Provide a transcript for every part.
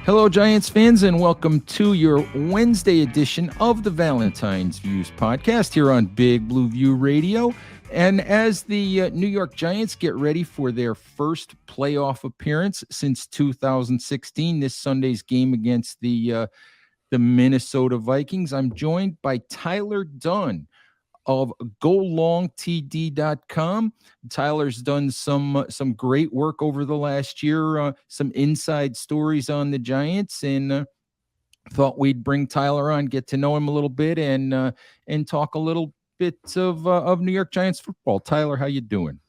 Hello, Giants fans, and welcome to your Wednesday edition of the Valentine's Views podcast here on Big Blue View Radio. And as the New York Giants get ready for their first playoff appearance since 2016, this Sunday's game against the Minnesota Vikings, I'm joined by Tyler Dunne of golongtd.com. Tyler's done some great work over the last year, some inside stories on the Giants, and thought we'd bring Tyler on, get to know him a little bit, and talk a little bit of New York Giants football. Tyler, how you doing?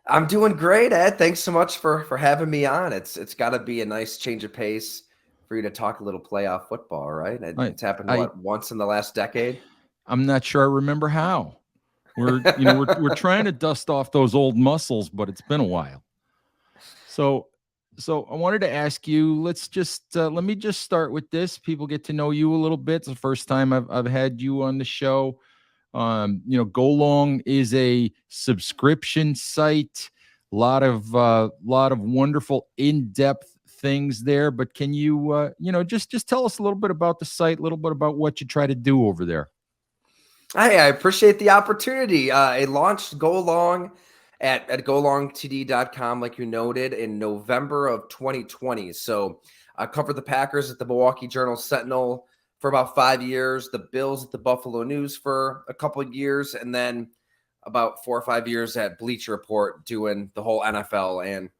I'm doing great, Ed. Thanks so much for having me on. It's got to be a nice change of pace for you to talk a little playoff football, right? It's happened once in the last decade. I'm not sure I remember how. We're trying to dust off those old muscles, but it's been a while. So I wanted to ask you, let me just start with this. People get to know you a little bit. It's the first time I've had you on the show. Go Long is a subscription site. A lot of wonderful in-depth things there. But can you just tell us a little bit about the site, a little bit about what you try to do over there? I appreciate the opportunity. I launched Go Long at golongtd.com, like you noted, in November of 2020. So I covered the Packers at the Milwaukee Journal-Sentinel for about 5 years, the Bills at the Buffalo News for a couple of years, and then about 4 or 5 years at Bleacher Report doing the whole NFL. And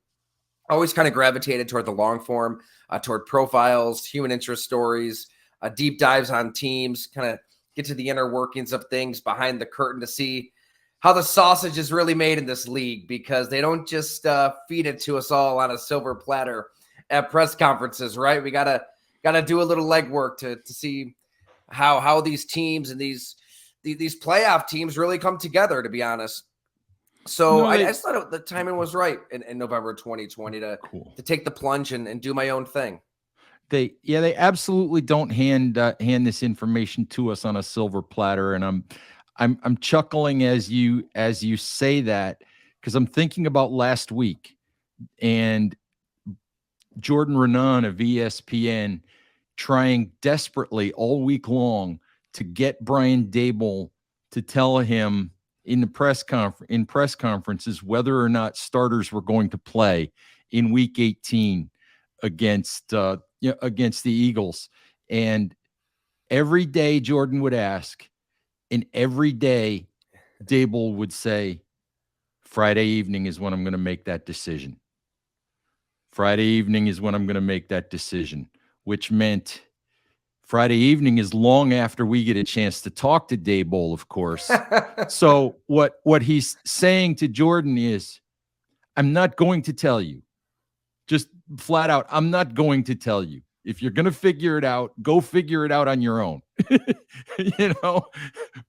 always kind of gravitated toward the long form, toward profiles, human interest stories, deep dives on teams, kind of get to the inner workings of things behind the curtain to see how the sausage is really made in this league, because they don't just feed it to us all on a silver platter at press conferences, right? We gotta do a little legwork to see how these teams and these playoff teams really come together, to be honest. So I just thought the timing was right in November 2020 to take the plunge and do my own thing. They absolutely don't hand this information to us on a silver platter, and I'm chuckling as you say that, because I'm thinking about last week and Jordan Raanan of ESPN trying desperately all week long to get Brian Daboll to tell him in press conferences whether or not starters were going to play in Week 18 against the Eagles. And every day Jordan would ask, and every day Daboll would say, Friday evening is when I'm going to make that decision. Friday evening is when I'm going to make that decision, which meant Friday evening is long after we get a chance to talk to Daboll, of course. So what he's saying to Jordan is, I'm not going to tell you. Just flat out, I'm not going to tell you. If you're going to figure it out, go figure it out on your own.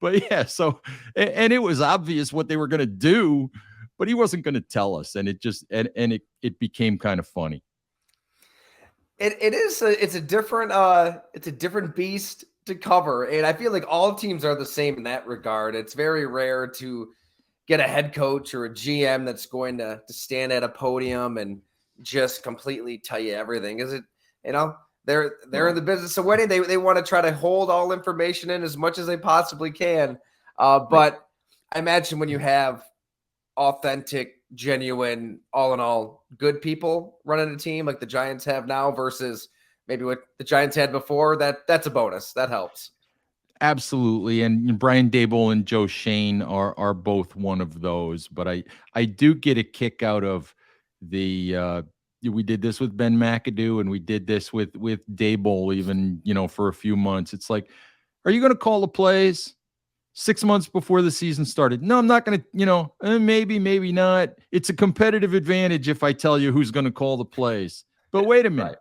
But yeah, so, and it was obvious what they were going to do, but he wasn't going to tell us. And it just, and it became kind of funny. It's a different beast to cover. And I feel like all teams are the same in that regard. It's very rare to get a head coach or a GM that's going to stand at a podium and just completely tell you everything. Is it, they're in the business of winning. They want to try to hold all information in as much as they possibly can. But I imagine when you have authentic, genuine, all in all good people running a team like the Giants have now versus maybe what the Giants had before, that's a bonus. That helps. Absolutely. And Brian Daboll and Joe Shane are both one of those. But I do get a kick out of the we did this with Ben McAdoo, and we did this with Daboll even, for a few months. It's like, are you going to call the plays 6 months before the season started? No, I'm not going to, maybe not. It's a competitive advantage if I tell you who's going to call the plays. But wait a minute.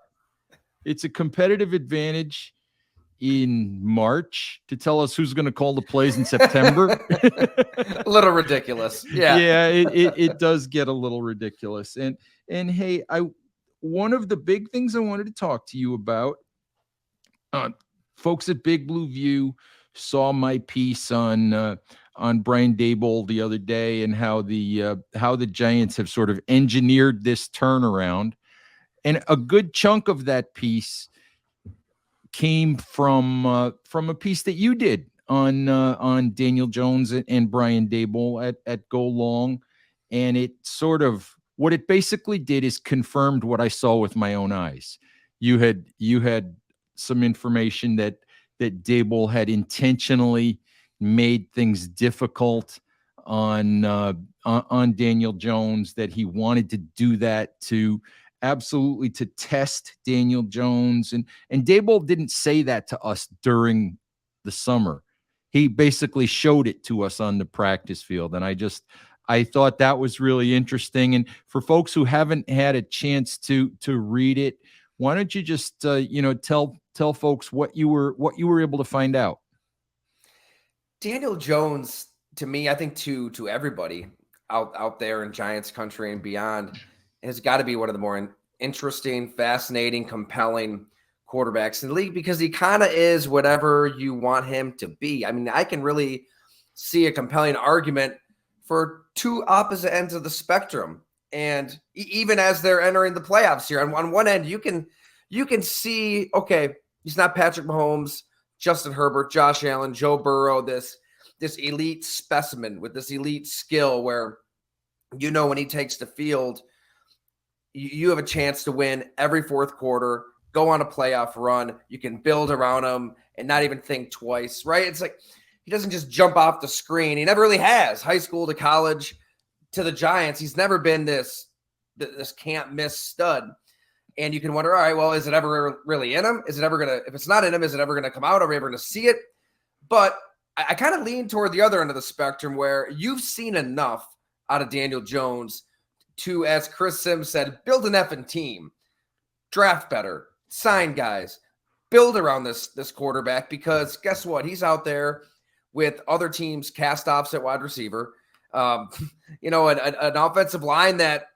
Right. It's a competitive advantage in March to tell us who's going to call the plays in September. A little ridiculous. Yeah. Yeah, it does get a little ridiculous. And hey, one of the big things I wanted to talk to you about, folks at Big Blue View saw my piece on Brian Daboll the other day, and how the Giants have sort of engineered this turnaround. and a good chunk of that piece came from a piece that you did on Daniel Jones and Brian Dable at Go Long, and it sort of what it basically did is confirmed what I saw with my own eyes. You had some information that Dable had intentionally made things difficult on Daniel Jones, that he wanted to do that to absolutely to test Daniel Jones. And Daboll didn't say that to us during the summer. He basically showed it to us on the practice field. And I thought that was really interesting. And for folks who haven't had a chance to read it, why don't you just tell folks what you were able to find out? Daniel Jones, to me, I think to everybody out there in Giants country and beyond, has got to be one of the more interesting, fascinating, compelling quarterbacks in the league, because he kind of is whatever you want him to be. I mean, I can really see a compelling argument for two opposite ends of the spectrum. And even as they're entering the playoffs here, on one end, you can see, okay, he's not Patrick Mahomes, Justin Herbert, Josh Allen, Joe Burrow, this elite specimen with this elite skill where, when he takes the field, you have a chance to win every fourth quarter, go on a playoff run. You can build around him and not even think twice, right? It's like he doesn't just jump off the screen. He never really has. High school to college to the Giants, he's never been this can't miss stud. And you can wonder, all right, well, is it ever really in him? Is it ever going to, if it's not in him, is it ever going to come out? Are we ever going to see it? But I kind of lean toward the other end of the spectrum, where you've seen enough out of Daniel Jones to, as Chris Sims said, build an effing team, draft better, sign guys, build around this quarterback, because guess what? He's out there with other teams' cast-offs at wide receiver, an offensive line that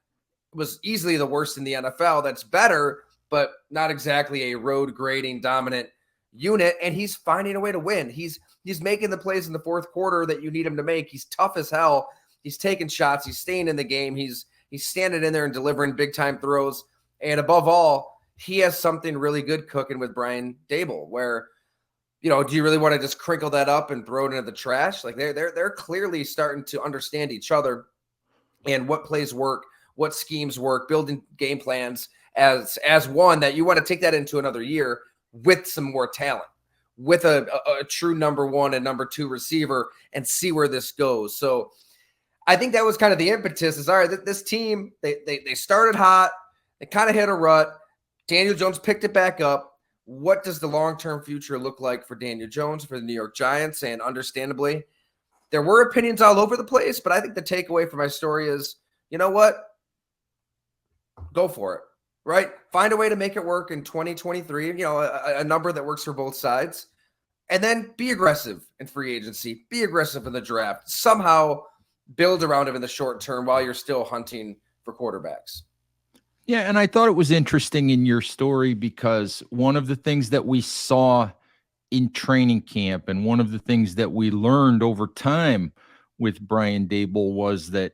was easily the worst in the NFL, that's better, but not exactly a road grading dominant unit. And he's finding a way to win. He's making the plays in the fourth quarter that you need him to make. He's tough as hell. He's taking shots. He's staying in the game. He's standing in there and delivering big time throws. And above all, he has something really good cooking with Brian Dable, where, do you really want to just crinkle that up and throw it into the trash? Like they're clearly starting to understand each other and what plays work, what schemes work, building game plans as one, that you want to take that into another year with some more talent, with a true number one and number two receiver, and see where this goes. So I think that was kind of the impetus is, all right, this team, they started hot. They kind of hit a rut. Daniel Jones picked it back up. What does the long-term future look like for Daniel Jones, for the New York Giants? And understandably, there were opinions all over the place, but I think the takeaway from my story is, you know what? Go for it, right? Find a way to make it work in 2023, a number that works for both sides. And then be aggressive in free agency. Be aggressive in the draft. Somehow build around him in the short term while you're still hunting for quarterbacks. Yeah, and I thought it was interesting in your story, because one of the things that we saw in training camp and one of the things that we learned over time with Brian Dable was that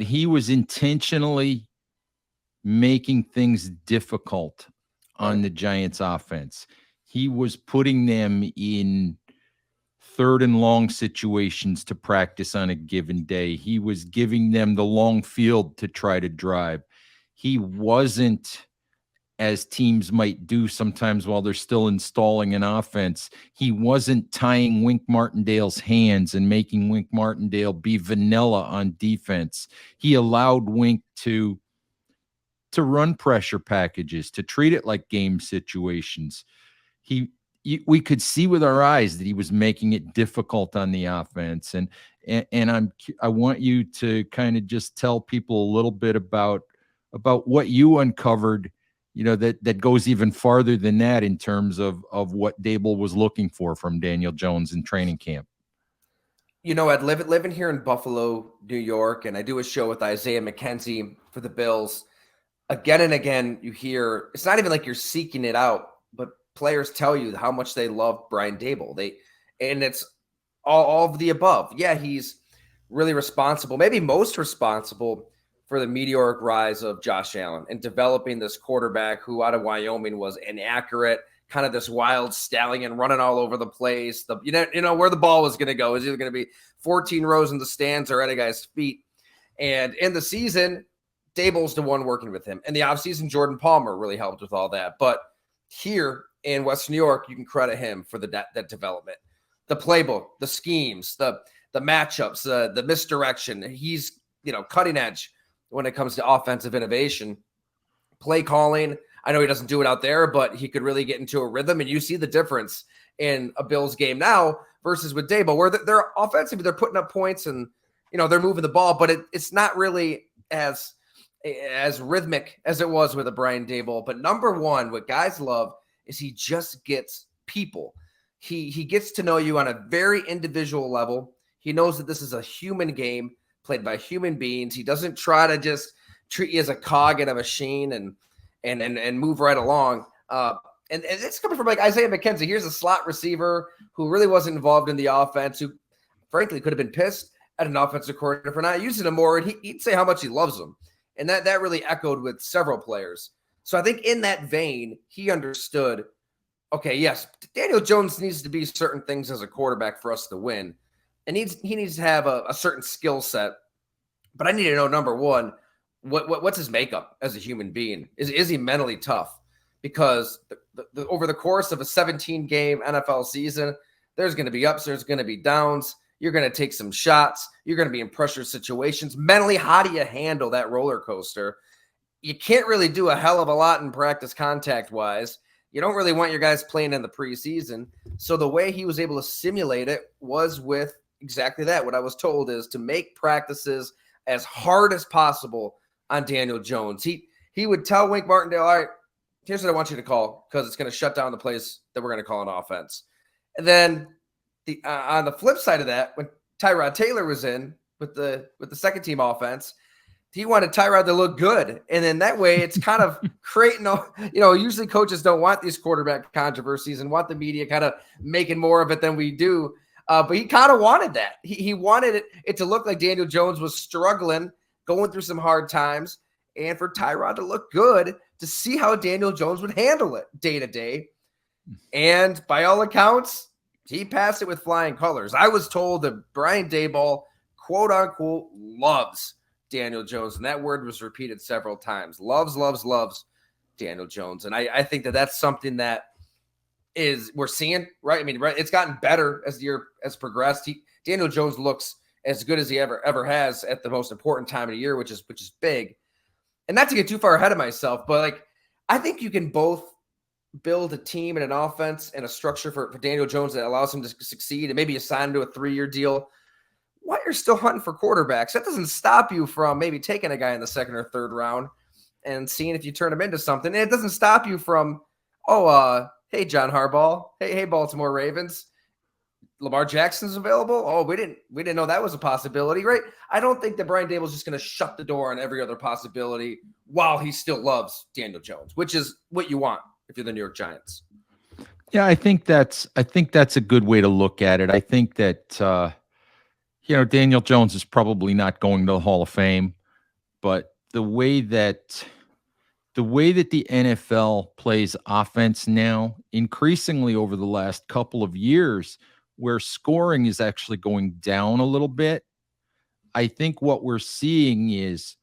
he was intentionally making things difficult on the Giants offense. He was putting them in third and long situations to practice on a given day. He was giving them the long field to try to drive. He wasn't, as teams might do sometimes while they're still installing an offense, he wasn't tying Wink Martindale's hands and making Wink Martindale be vanilla on defense. He allowed Wink to run pressure packages, to treat it like game situations. We could see with our eyes that he was making it difficult on the offense. And I want you to kind of just tell people a little bit about what you uncovered, that goes even farther than that in terms of what Dable was looking for from Daniel Jones in training camp. I'd living here in Buffalo, New York, and I do a show with Isaiah McKenzie for the Bills. Again and again, you hear, it's not even like you're seeking it out, but players tell you how much they love Brian Dable. And it's all of the above. Yeah, he's really responsible, maybe most responsible for the meteoric rise of Josh Allen and developing this quarterback who out of Wyoming was inaccurate, kind of this wild stallion running all over the place. You know where the ball was going to go. Is either going to be 14 rows in the stands or at a guy's feet. And in the season, Daboll's the one working with him. In the offseason, Jordan Palmer really helped with all that. But here in West New York, you can credit him for that development. The playbook, the schemes, the matchups, the misdirection. He's, cutting edge when it comes to offensive innovation. Play calling, I know he doesn't do it out there, but he could really get into a rhythm. And you see the difference in a Bills game now versus with Daboll, where they're offensively, they're putting up points and, they're moving the ball, but it's not really as rhythmic as it was with a Brian Daboll. But number one, what guys love is he just gets people. He gets to know you on a very individual level. He knows that this is a human game played by human beings. He doesn't try to just treat you as a cog in a machine and move right along. And it's coming from like Isaiah McKenzie. Here's a slot receiver who really wasn't involved in the offense, who frankly could have been pissed at an offensive coordinator for not using him more. And he'd say how much he loves him. And that really echoed with several players. So I think in that vein, he understood, okay, yes, Daniel Jones needs to be certain things as a quarterback for us to win. And he needs to have a certain skill set. But I need to know, number one, what's his makeup as a human being? Is he mentally tough? Because over the course of a 17-game NFL season, there's going to be ups, there's going to be downs. You're going to take some shots. You're going to be in pressure situations. Mentally, how do you handle that roller coaster? You can't really do a hell of a lot in practice contact-wise. You don't really want your guys playing in the preseason. So the way he was able to simulate it was with exactly that. What I was told is to make practices as hard as possible on Daniel Jones. He would tell Wink Martindale, all right, here's what I want you to call because it's going to shut down the plays that we're going to call an offense. And then on the flip side of that, when Tyrod Taylor was in with the second team offense, he wanted Tyrod to look good. And then that way it's kind of creating, usually coaches don't want these quarterback controversies and want the media kind of making more of it than we do. But he kind of wanted that. He wanted it to look like Daniel Jones was struggling, going through some hard times, and for Tyrod to look good, to see how Daniel Jones would handle it day to day. And by all accounts, he passed it with flying colors. I was told that Brian Daboll, quote unquote, loves Daniel Jones. And that word was repeated several times. Loves Daniel Jones. And I think that's something that we're seeing, right? I mean, right, it's gotten better as the year has progressed. Daniel Jones looks as good as he ever has at the most important time of the year, which is big. And not to get too far ahead of myself, but I think you can both build a team and an offense and a structure for Daniel Jones that allows him to succeed and maybe you sign him to a 3-year deal while you're still hunting for quarterbacks. That doesn't stop you from maybe taking a guy in the second or third round and seeing if you turn him into something. And it doesn't stop you from, hey, John Harbaugh, hey, Baltimore Ravens, Lamar Jackson's available. Oh, we didn't know that was a possibility, right? I don't think that Brian Daboll's just going to shut the door on every other possibility while he still loves Daniel Jones, which is what you want if you're the New York Giants. Yeah, I think that's a good way to look at it. I think that Daniel Jones is probably not going to the Hall of Fame, but the way that the NFL plays offense now, increasingly over the last couple of years, where scoring is actually going down a little bit, I think what we're seeing is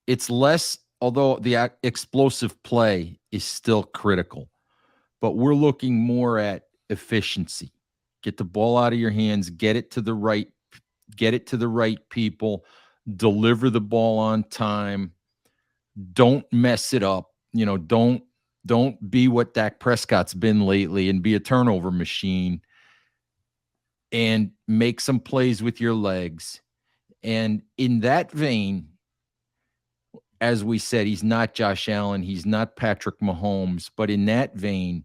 it's less, although the explosive play is still critical, but we're looking more at efficiency. Get the ball out of your hands, get it to the right people, deliver the ball on time, don't mess it up. Don't be what Dak Prescott's been lately and be a turnover machine, and make some plays with your legs. And in that vein, as we said, he's not Josh Allen, he's not Patrick Mahomes, but in that vein,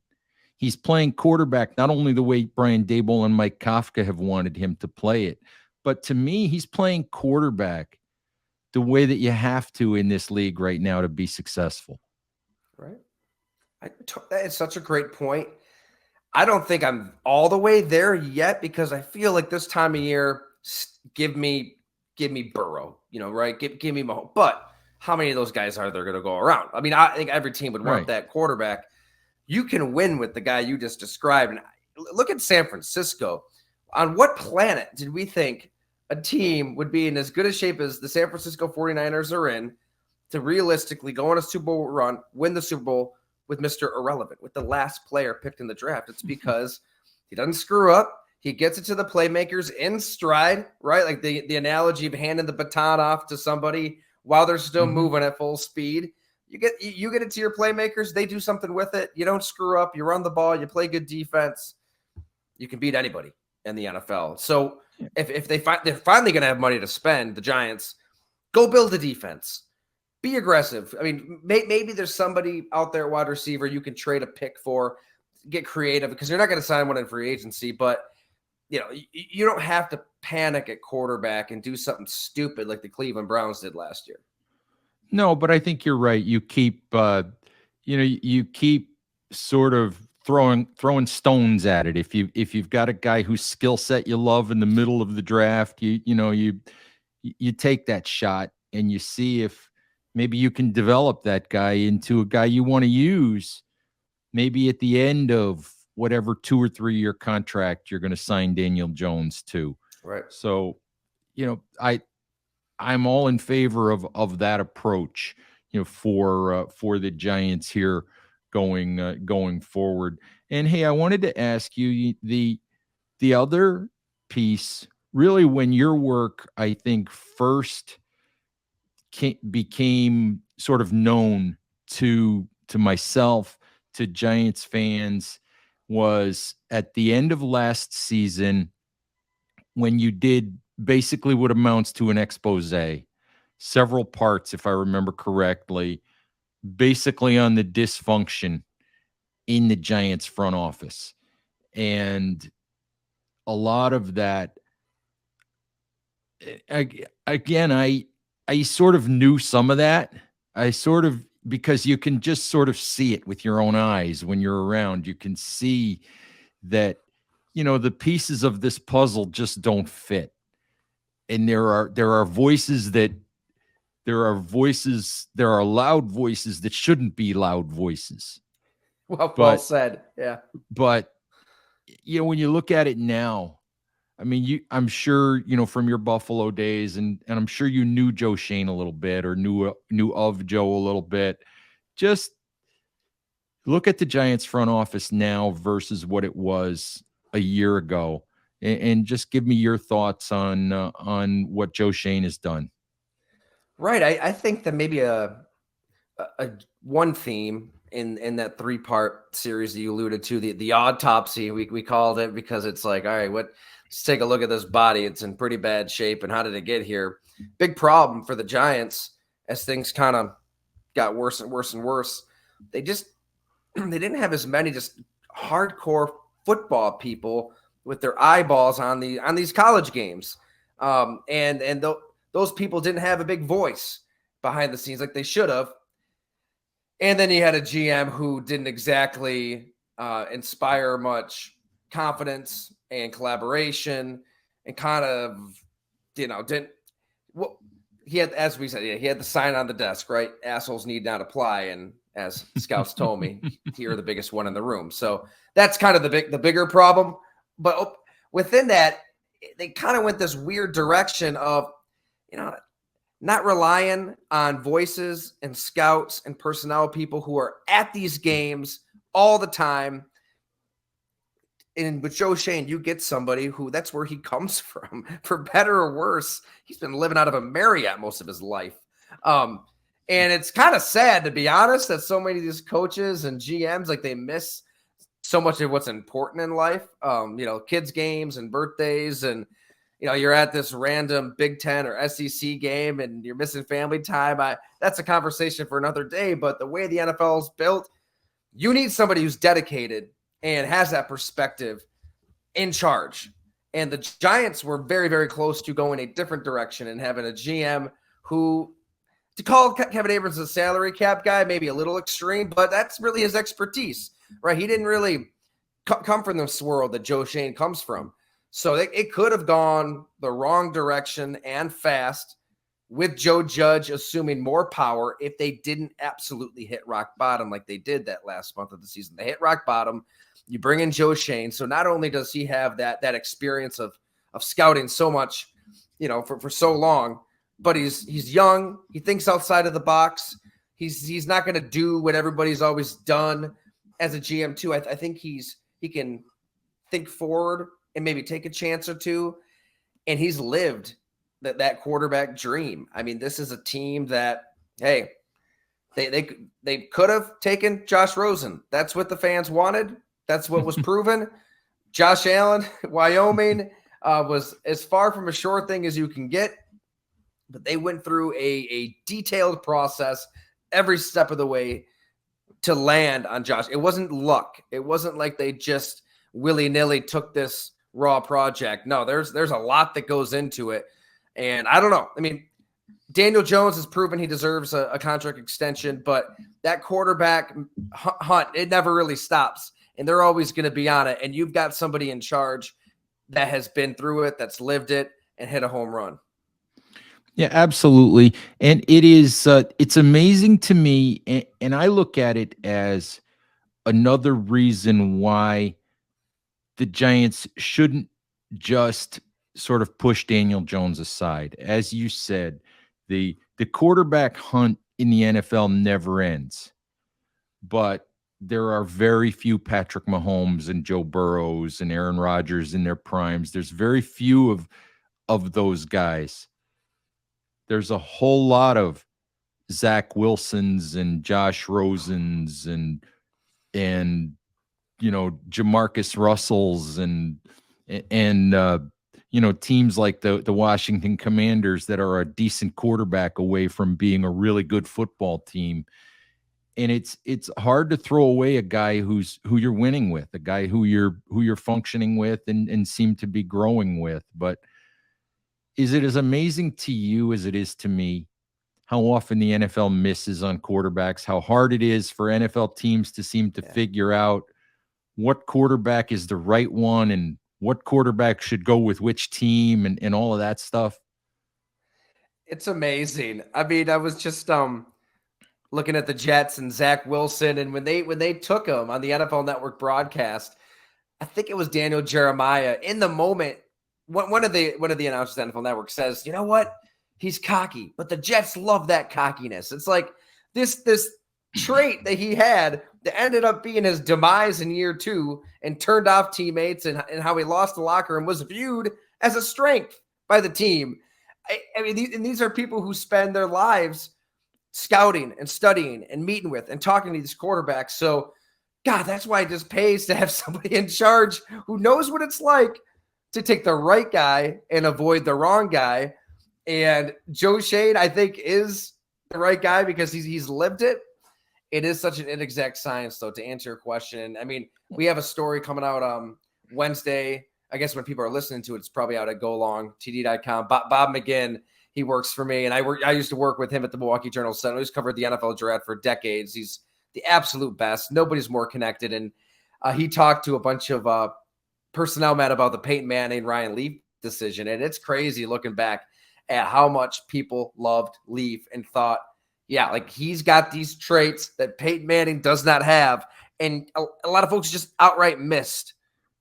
he's playing quarterback not only the way Brian Daboll and Mike Kafka have wanted him to play it, but to me, he's playing quarterback the way that you have to in this league right now to be successful. Right. That is such a great point. I don't think I'm all the way there yet because I feel like this time of year, give me give me Burrow, right? Give me Mahomes. But how many of those guys are there going to go around? I mean, I think every team would want Right. that quarterback. You can win with the guy you just described. And look at San Francisco. On what planet did we think a team would be in as good a shape as the San Francisco 49ers are in to realistically go on a Super Bowl run, win the Super Bowl with Mr. Irrelevant, with the last player picked in the draft? It's because he doesn't screw up. He gets it to the playmakers in stride, right? Like the analogy of handing the baton off to somebody while they're still moving at full speed. You get it to your playmakers. They do something with it. You don't screw up. You run the ball. You play good defense. You can beat anybody in the NFL. So if they're finally going to have money to spend, the Giants, go build a defense. Be aggressive. I mean, maybe there's somebody out there, wide receiver, you can trade a pick for, get creative, because you're not going to sign one in free agency. But you don't have to panic at quarterback and do something stupid like the Cleveland Browns did last year. No, but I think you're right. You keep, you keep sort of throwing stones at it. If you've got a guy whose skill set you love in the middle of the draft, you take that shot and you see if maybe you can develop that guy into a guy you want to use. Maybe at the end of whatever 2 or 3 year contract you're going to sign Daniel Jones to. Right. So, I'm all in favor of that approach, for the Giants here going forward. And hey, I wanted to ask you the other piece, really, when your work, I think, first became sort of known to myself, to Giants fans, was at the end of last season when you did basically what amounts to an expose, several parts, if I remember correctly, basically on the dysfunction in the Giants front office. And a lot of that, again, I sort of knew some of that. Because you can just sort of see it with your own eyes when you're around. You can see that, the pieces of this puzzle just don't fit. And there are voices that there are loud voices that shouldn't be loud voices. Well said. Yeah. But when you look at it now, I mean, I'm sure, from your Buffalo days, and I'm sure you knew Joe Shane a little bit, or knew of Joe a little bit. Just look at the Giants front office now versus what it was a year ago, and just give me your thoughts on what Joe Shane has done. Right. I think that maybe a one theme in that 3-part series that you alluded to, the autopsy, we called it, because it's like, all right, let's take a look at this body. It's in pretty bad shape. And how did it get here? Big problem for the Giants as things kind of got worse and worse and worse. They didn't have as many just hardcore football people with their eyeballs on these college games. And those people didn't have a big voice behind the scenes like they should have. And then you had a GM who didn't exactly inspire much confidence and collaboration, and kind of, didn't. Well, he had, as we said, he had the sign on the desk, right? Assholes need not apply. And as scouts told me, you're the biggest one in the room. So that's kind of the bigger problem. But within that, they kind of went this weird direction of, not relying on voices and scouts and personnel people who are at these games all the time. And with Joe Shane, you get somebody who, that's where he comes from, for better or worse. He's been living out of a Marriott most of his life. And it's kind of sad, to be honest, that so many of these coaches and GMs, like, they miss so much of what's important in life. Kids' games and birthdays, and you're at this random Big Ten or SEC game and you're missing family time. That's a conversation for another day. But the way the NFL is built, you need somebody who's dedicated and has that perspective in charge. And the Giants were very, very close to going a different direction and having a GM who, to call Kevin Abrams a salary cap guy, maybe a little extreme, but that's really his expertise, right? He didn't really come from this world that Joe Shane comes from. So it could have gone the wrong direction and fast, with Joe Judge assuming more power if they didn't absolutely hit rock bottom like they did that last month of the season. They hit rock bottom. You bring in Joe Shane. So not only does he have that experience of scouting so much, for so long, but he's young. He thinks outside of the box. He's not going to do what everybody's always done as a GM too. I think he can think forward and maybe take a chance or two. And he's lived that quarterback dream. I mean, this is a team that, hey, they could have taken Josh Rosen. That's what the fans wanted. That's what was proven. Josh Allen, Wyoming, was as far from a sure thing as you can get. But they went through a detailed process every step of the way to land on Josh. It wasn't luck. It wasn't like they just willy-nilly took this raw project. No, there's a lot that goes into it. And I don't know. I mean, Daniel Jones has proven he deserves a contract extension, but that quarterback hunt, it never really stops. And they're always going to be on it. And you've got somebody in charge that has been through it, that's lived it, and hit a home run. Yeah, absolutely. And it's amazing to me. And I look at it as another reason why the Giants shouldn't just sort of push Daniel Jones aside. As you said, the quarterback hunt in the NFL never ends. But there are very few Patrick Mahomes and Joe Burrows and Aaron Rodgers in their primes. There's very few of those guys. There's a whole lot of Zach Wilsons and Josh Rosens and Jamarcus Russells and teams like the Washington Commanders that are a decent quarterback away from being a really good football team. And it's hard to throw away a guy who you're winning with, a guy who you're functioning with and seem to be growing with. But is it as amazing to you as it is to me how often the NFL misses on quarterbacks, how hard it is for NFL teams to seem to figure out what quarterback is the right one and what quarterback should go with which team and all of that stuff? It's amazing. I mean, I was just looking at the Jets and Zach Wilson, and when they took him on the NFL Network broadcast, I think it was Daniel Jeremiah in the moment. One of the announcers at NFL Network says, "You know what? He's cocky, but the Jets love that cockiness." It's like this trait that he had that ended up being his demise in year 2 and turned off teammates and how he lost the locker room was viewed as a strength by the team. I mean, these are people who spend their lives scouting and studying and meeting with and talking to these quarterbacks. So, God, that's why it just pays to have somebody in charge who knows what it's like to take the right guy and avoid the wrong guy. And Joe Shane, I think, is the right guy because he's lived it. It is such an inexact science, though, to answer your question. I mean, we have a story coming out Wednesday. I guess when people are listening to it, it's probably out at golongtd.com. Bob McGinn, he works for me, and I used to work with him at the Milwaukee Journal-Sentinel. He's covered the NFL draft for decades. He's the absolute best. Nobody's more connected. And he talked to a bunch of personnel men about the Peyton Manning, Ryan Leaf decision. And it's crazy looking back at how much people loved Leaf and thought, yeah, like he's got these traits that Peyton Manning does not have. And a lot of folks just outright missed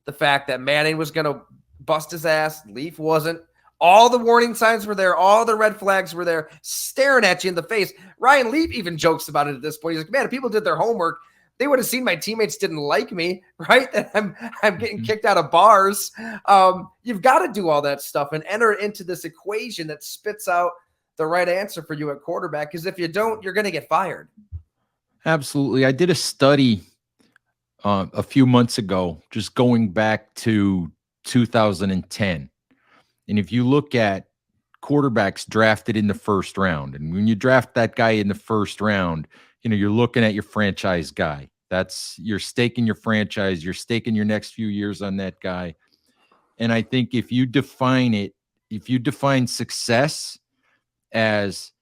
the fact that Manning was going to bust his ass. Leaf wasn't. All the warning signs were there. All the red flags were there, staring at you in the face. Ryan Leaf even jokes about it at this point. He's like, man, if people did their homework, they would have seen my teammates didn't like me, right? That I'm getting kicked out of bars. You've got to do all that stuff and enter into this equation that spits out the right answer for you at quarterback. Because if you don't, you're going to get fired. Absolutely. I did a study a few months ago, just going back to 2010. And if you look at quarterbacks drafted in the first round, and when you draft that guy in the first round, you're looking at your franchise guy. You're staking your franchise. You're staking your next few years on that guy. And I think if you define success as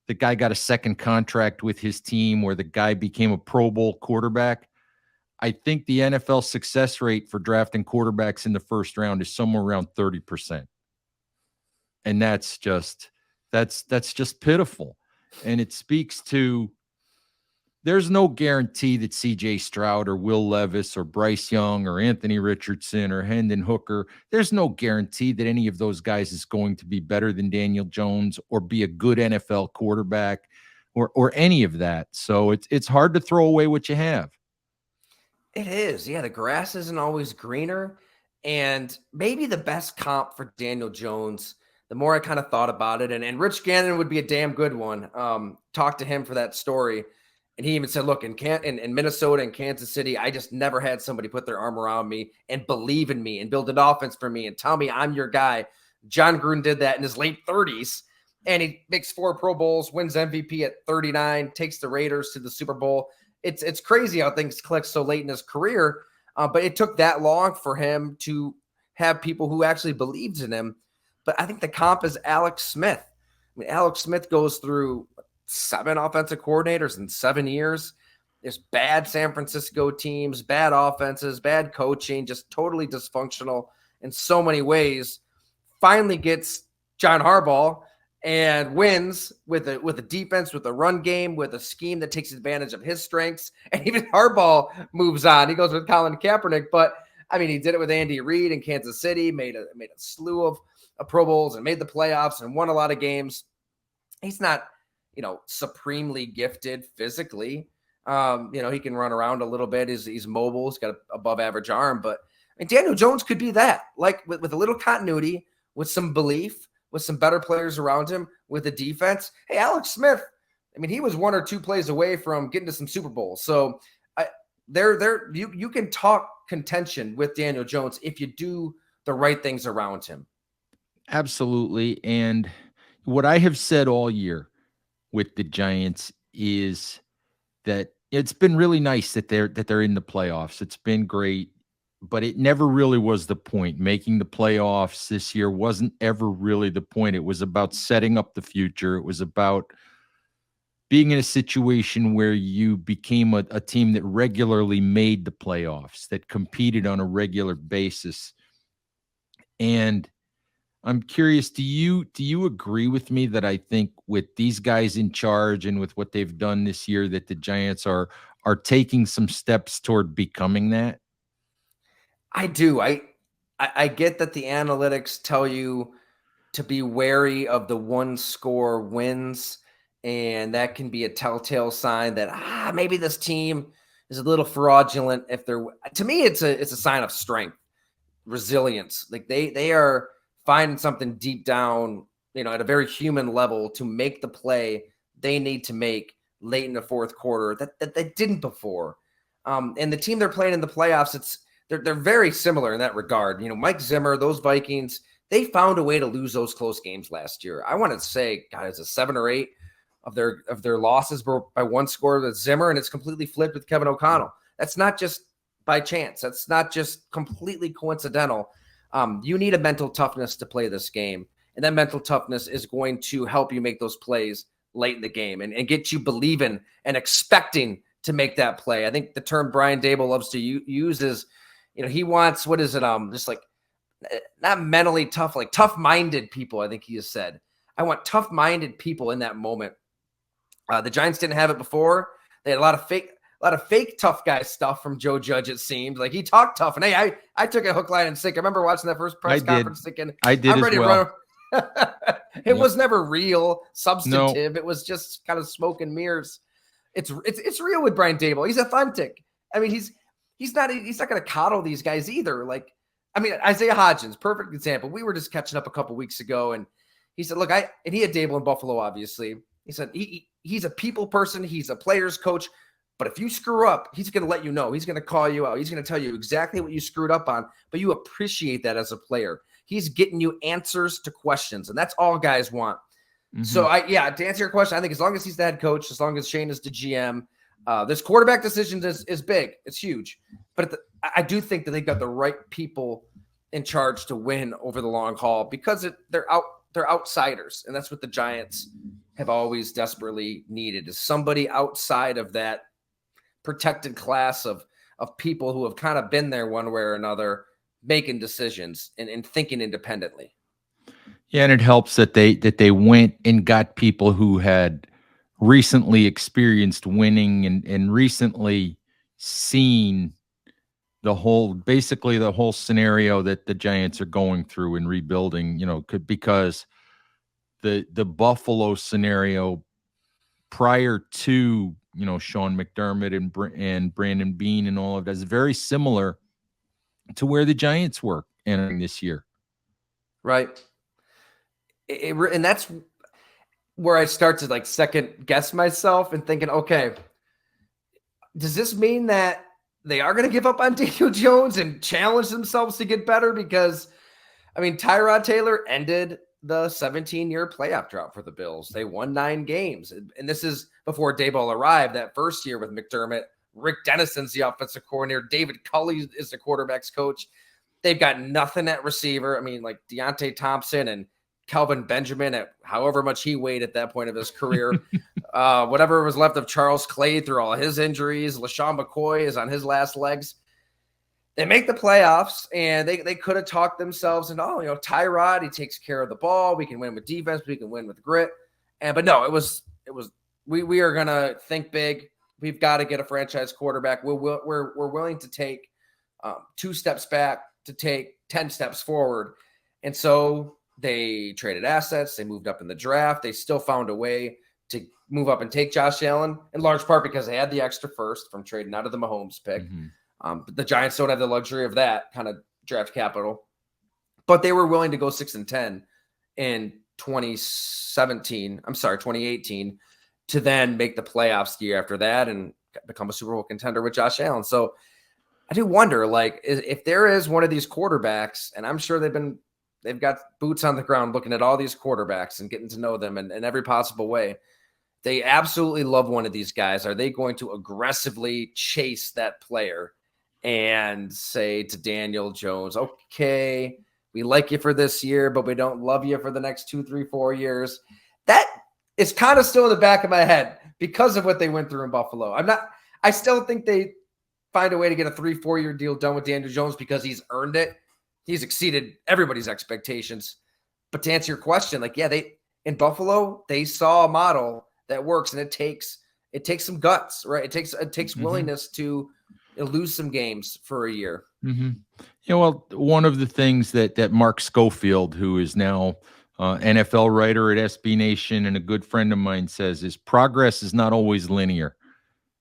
the guy got a second contract with his team or the guy became a Pro Bowl quarterback, I think the NFL success rate for drafting quarterbacks in the first round is somewhere around 30%. And that's just pitiful. And it speaks to there's no guarantee that CJ Stroud or Will Levis or Bryce Young or Anthony Richardson or Hendon Hooker, there's no guarantee that any of those guys is going to be better than Daniel Jones or be a good NFL quarterback or any of that. So it's hard to throw away what you have. It is. Yeah, the grass isn't always greener. And maybe the best comp for Daniel Jones, the more I kind of thought about it, and Rich Gannon would be a damn good one. Talked to him for that story. And he even said, look, in Minnesota and Kansas City, I just never had somebody put their arm around me and believe in me and build an offense for me and tell me I'm your guy. John Gruden did that in his late 30s, and he makes 4 Pro Bowls, wins MVP at 39, takes the Raiders to the Super Bowl. It's crazy how things click so late in his career, but it took that long for him to have people who actually believed in him. But I think the comp is Alex Smith. I mean, Alex Smith goes through 7 offensive coordinators in 7 years. There's bad San Francisco teams, bad offenses, bad coaching, just totally dysfunctional in so many ways. Finally gets John Harbaugh and wins with a defense, with a run game, with a scheme that takes advantage of his strengths. And even Harbaugh moves on. He goes with Colin Kaepernick, but I mean, he did it with Andy Reid in Kansas City, made a slew of Pro Bowls and made the playoffs and won a lot of games. He's not, supremely gifted physically. He can run around a little bit. He's mobile. He's got an above average arm, but I mean, Daniel Jones could be that, like with a little continuity, with some belief, with some better players around him, with a defense. Hey, Alex Smith, I mean, he was 1 or 2 plays away from getting to some Super Bowls. So you can talk contention with Daniel Jones if you do the right things around him. Absolutely. And what I have said all year with the Giants is that it's been really nice that they're in the playoffs. It's been great, but it never really was the point. Making the playoffs this year wasn't ever really the point. It was about setting up the future. It was about being in a situation where you became a team that regularly made the playoffs, that competed on a regular basis. And I'm curious, do you agree with me that I think with these guys in charge and with what they've done this year that the Giants are taking some steps toward becoming that? I do. I get that the analytics tell you to be wary of the 1-score wins, and that can be a telltale sign that maybe this team is a little fraudulent. To me, it's a sign of strength, resilience. Like they are finding something deep down, at a very human level to make the play they need to make late in the fourth quarter that they didn't before. And the team they're playing in the playoffs, they're very similar in that regard. Mike Zimmer, those Vikings, they found a way to lose those close games last year. I want to say, God, it's a 7 or 8 of their losses were by 1 score with Zimmer, and it's completely flipped with Kevin O'Connell. That's not just by chance. That's not just completely coincidental. You need a mental toughness to play this game, and that mental toughness is going to help you make those plays late in the game and get you believing and expecting to make that play. I think the term Brian Daboll loves to use is, he wants, what is it? Just like, not mentally tough, like tough-minded people, I think he has said. I want tough-minded people in that moment. The Giants didn't have it before. They had a lot of fake tough guy stuff from Joe Judge, it seemed. Like, he talked tough. And hey, I took a hook, line, and sinker. I remember watching that first press conference thinking, I'm ready to run. It was never real, substantive. No. It was just kind of smoke and mirrors. It's real with Brian Daboll. He's authentic. I mean, he's not going to coddle these guys either. Like, I mean, Isaiah Hodgins, perfect example. We were just catching up a couple weeks ago, and he said, look, and he had Daboll in Buffalo, obviously. He said he's a people person. He's a player's coach. But if you screw up, he's going to let you know. He's going to call you out. He's going to tell you exactly what you screwed up on, but you appreciate that as a player. He's getting you answers to questions, and that's all guys want. Mm-hmm. So, to answer your question, I think as long as he's the head coach, as long as Shane is the GM, this quarterback decision is big. It's huge. But I do think that they've got the right people in charge to win over the long haul because they're outsiders, and that's what the Giants have always desperately needed, is somebody outside of that protected class of of people who have kind of been there one way or another, making decisions and thinking independently. Yeah, and it helps that they went and got people who had recently experienced winning and recently seen basically the whole scenario that the Giants are going through in rebuilding, because the Buffalo scenario prior to, Sean McDermott and Brandon Beane and all of that is very similar to where the Giants were entering this year. Right. And that's where I start to like second guess myself and thinking, okay, does this mean that they are going to give up on Daniel Jones and challenge themselves to get better? Because, I mean, Tyrod Taylor ended the 17-year playoff drought for the Bills. They won 9 games. And this is before Daboll arrived that first year with McDermott. Rick Dennison's the offensive coordinator. David Culley is the quarterback's coach. They've got nothing at receiver. I mean, like Deontay Thompson and Kelvin Benjamin at however much he weighed at that point of his career. Whatever was left of Charles Clay through all his injuries. LaShawn McCoy is on his last legs. They make the playoffs, and they could have talked themselves into, Tyrod, he takes care of the ball. We can win with defense. We can win with grit. But no, it was we are going to think big. We've got to get a franchise quarterback. We're willing to take 2 steps back to take 10 steps forward. And so they traded assets. They moved up in the draft. They still found a way to move up and take Josh Allen, in large part because they had the extra first from trading out of the Mahomes pick. But the Giants don't have the luxury of that kind of draft capital. But they were willing to go 6-10 in 2018 to then make the playoffs the year after that and become a Super Bowl contender with Josh Allen. So I do wonder, like, if there is one of these quarterbacks, and I'm sure they've got boots on the ground looking at all these quarterbacks and getting to know them in every possible way. They absolutely love one of these guys. Are they going to aggressively chase that player and say to Daniel Jones, okay, we like you for this year, but we don't love you for the next 2, 3, 4 years? That is kind of still in the back of my head because of what they went through in Buffalo. I still think they find a way to get a 3-4 year deal done with Daniel Jones because he's earned it. He's exceeded everybody's expectations. But to answer your question, like, yeah, in Buffalo, they saw a model that works, and it takes some guts, right? It takes willingness to lose some games for a year. Well, one of the things that Mark Schofield, who is now NFL writer at SB Nation and a good friend of mine, says is progress is not always linear.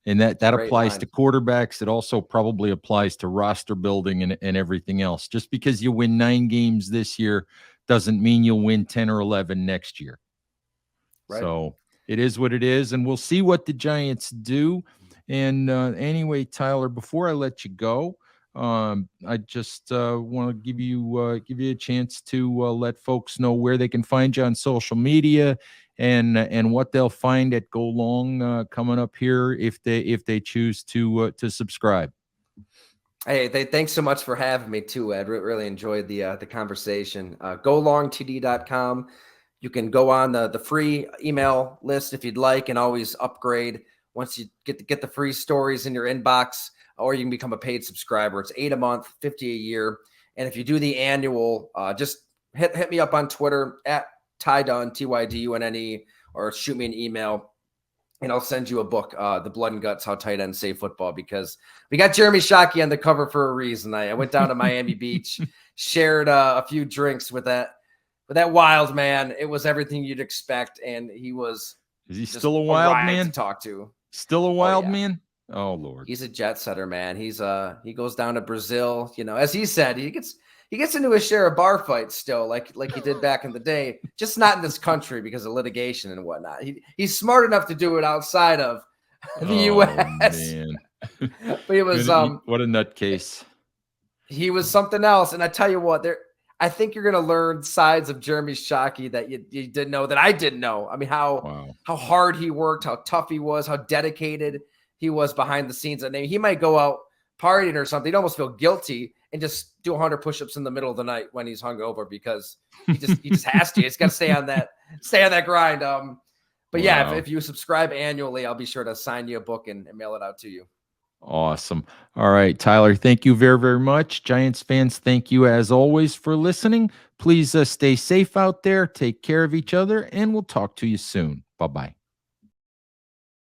And that applies to quarterbacks. It also probably applies to roster building and everything else. Just because you win 9 games this year doesn't mean you'll win 10 or 11 next year. Right. So it is what it is, and we'll see what the Giants do. And anyway, Tyler, before I let you go, I just want to give you a chance to let folks know where they can find you on social media and what they'll find at Go Long coming up here if they choose to subscribe. Hey, thanks so much for having me too, Ed. Really enjoyed the conversation. GoLongTD.com. You can go on the free email list if you'd like, and always upgrade once you get the free stories in your inbox, or you can become a paid subscriber. It's $8 a month, $50 a year. And if you do the annual, just hit me up on Twitter at Ty Dunne, TYDUNNE, or shoot me an email, and I'll send you a book, The Blood and Guts, How Tight Ends Save Football, because we got Jeremy Shockey on the cover for a reason. I went down to Miami Beach, shared a few drinks with that wild man. It was everything you'd expect, and he was. Is he still a wild man to talk to? Still a wild man? Oh Lord, he's a jet setter, man. He goes down to Brazil. As he said, he gets into his share of bar fights still, like he did back in the day. Just not in this country because of litigation and whatnot. He's smart enough to do it outside of the U.S. Man. But he was what a nutcase. He was something else, and I tell you what, I think you're going to learn sides of Jeremy Shockey that you didn't know, that I didn't know. I mean, how hard he worked, how tough he was, how dedicated he was behind the scenes. And he might go out partying or something. He'd almost feel guilty and just do 100 push-ups in the middle of the night when he's hungover because he just has to. He's got to stay on that grind. But yeah, if you subscribe annually, I'll be sure to sign you a book and mail it out to you. Awesome. All right, Tyler, thank you very, very much. Giants fans, thank you as always for listening. Please stay safe out there, take care of each other, and we'll talk to you soon. Bye bye.